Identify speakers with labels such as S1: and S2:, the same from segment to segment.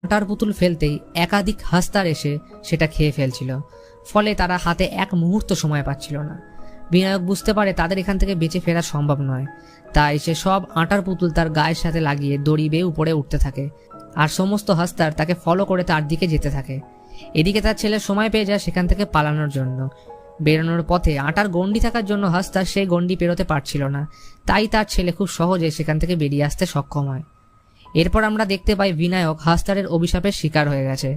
S1: আটার পুতুল ফেলতেই একাধিক হাস্তার এসে সেটা খেয়ে ফেলছিল, ফলে তারা হাতে এক মুহূর্ত সময় পাচ্ছিল না। বিনায়ক বুঝতে পারে তাদের এখান থেকে বেঁচে ফেরা সম্ভব নয়, তাই সে সব আটার পুতুল তার গায়ের সাথে লাগিয়ে দড়ি বেয়ে উপরে উঠতে থাকে, আর সমস্ত হাস্তার তাকে ফলো করে তার দিকে যেতে থাকে। এদিকে তার ছেলে সময় পেয়ে যায় সেখান থেকে পালানোর জন্য। বেরোনোর পথে আটার গণ্ডি থাকার জন্য হাস্তার সেই গণ্ডি পেরোতে পারছিল না, তাই তার ছেলে খুব সহজে সেখান থেকে বেরিয়ে আসতে সক্ষম হয়। এরপর আমরা দেখতে পাই বিনায়ক হাস্তারের অভিশাপের শিকার হয়ে গেছে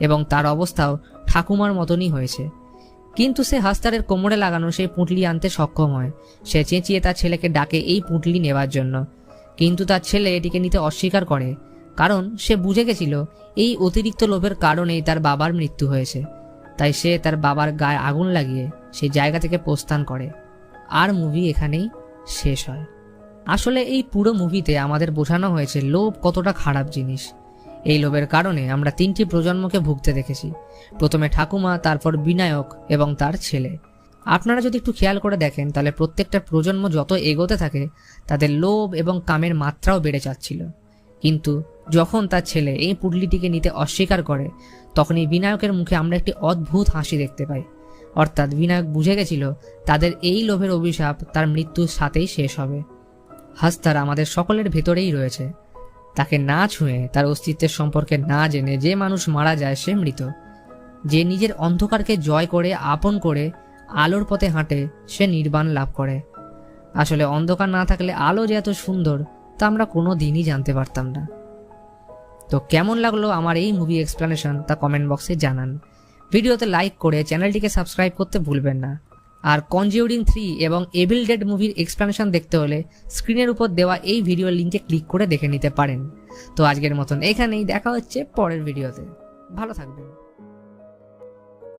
S1: এবং তার অবস্থাও ঠাকুমার মতনই হয়েছে। কিন্তু সে হাস্তারের কোমরে লাগানো সেই পুঁটলি আনতে সক্ষম হয়। সে চেঁচিয়ে তার ছেলেকে ডাকে এই পুঁটলি নেবার জন্য, কিন্তু তার ছেলে এটিকে নিতে অস্বীকার করে, কারণ সে বুঝে গেছিল এই অতিরিক্ত লোভের কারণেই তার বাবার মৃত্যু হয়েছে। তাই সে তার বাবার গায়ে আগুন লাগিয়ে সেই জায়গা থেকে প্রস্থান করে। আর মুভি এখানেই শেষ হয়। আসলে এই পুরো মুভিতে আমাদের বোঝানো হয়েছে লোভ কতটা খারাপ জিনিস। এই লোভের কারণে আমরা 3টি প্রজন্মকে ভুগতে দেখেছি, প্রথমে ঠাকুমা, তারপর বিনায়ক এবং তার ছেলে। আপনারা যদি একটু খেয়াল করে দেখেন তাহলে প্রত্যেকটা প্রজন্ম যত এগোতে থাকে তাদের লোভ এবং কামের মাত্রাও বেড়ে যাচ্ছিল। কিন্তু যখন তার ছেলে এই পুটলিটিকে নিতে অস্বীকার করে, তখনই বিনায়কের মুখে আমরা একটি অদ্ভুত হাসি দেখতে পাই। অর্থাৎ বিনায়ক বুঝে গেছিল তাদের এই লোভের অভিশাপ তার মৃত্যুর সাথেই শেষ হবে। হাস্তার আমাদের সকলের ভেতরেই রয়েছে। তাকে না ছুঁয়ে, তার অস্তিত্বের সম্পর্কে না জেনে যে মানুষ মারা যায় সে মৃত। যে নিজের অন্ধকারকে জয় করে আপন করে আলোর পথে হাঁটে সে নির্বাণ লাভ করে। আসলে অন্ধকার না থাকলে আলো যে এত সুন্দর তা আমরা কোনো দিনই জানতে পারতাম না। তো কেমন লাগলো আমার এই মুভি এক্সপ্লেনেশন তা কমেন্ট বক্সে জানান। ভিডিওতে লাইক করে চ্যানেলটিকে সাবস্ক্রাইব করতে ভুলবেন না। আর কনজিউরিং 3 এবং এভিল ডেড মুভির এক্সপ্লেনেশন দেখতে হলে স্ক্রিনের উপর দেওয়া এই ভিডিও লিঙ্কে ক্লিক করে দেখে নিতে পারেন। তো আজকের মতন এখানেই, দেখা হচ্ছে পরের ভিডিওতে। ভালো থাকবেন।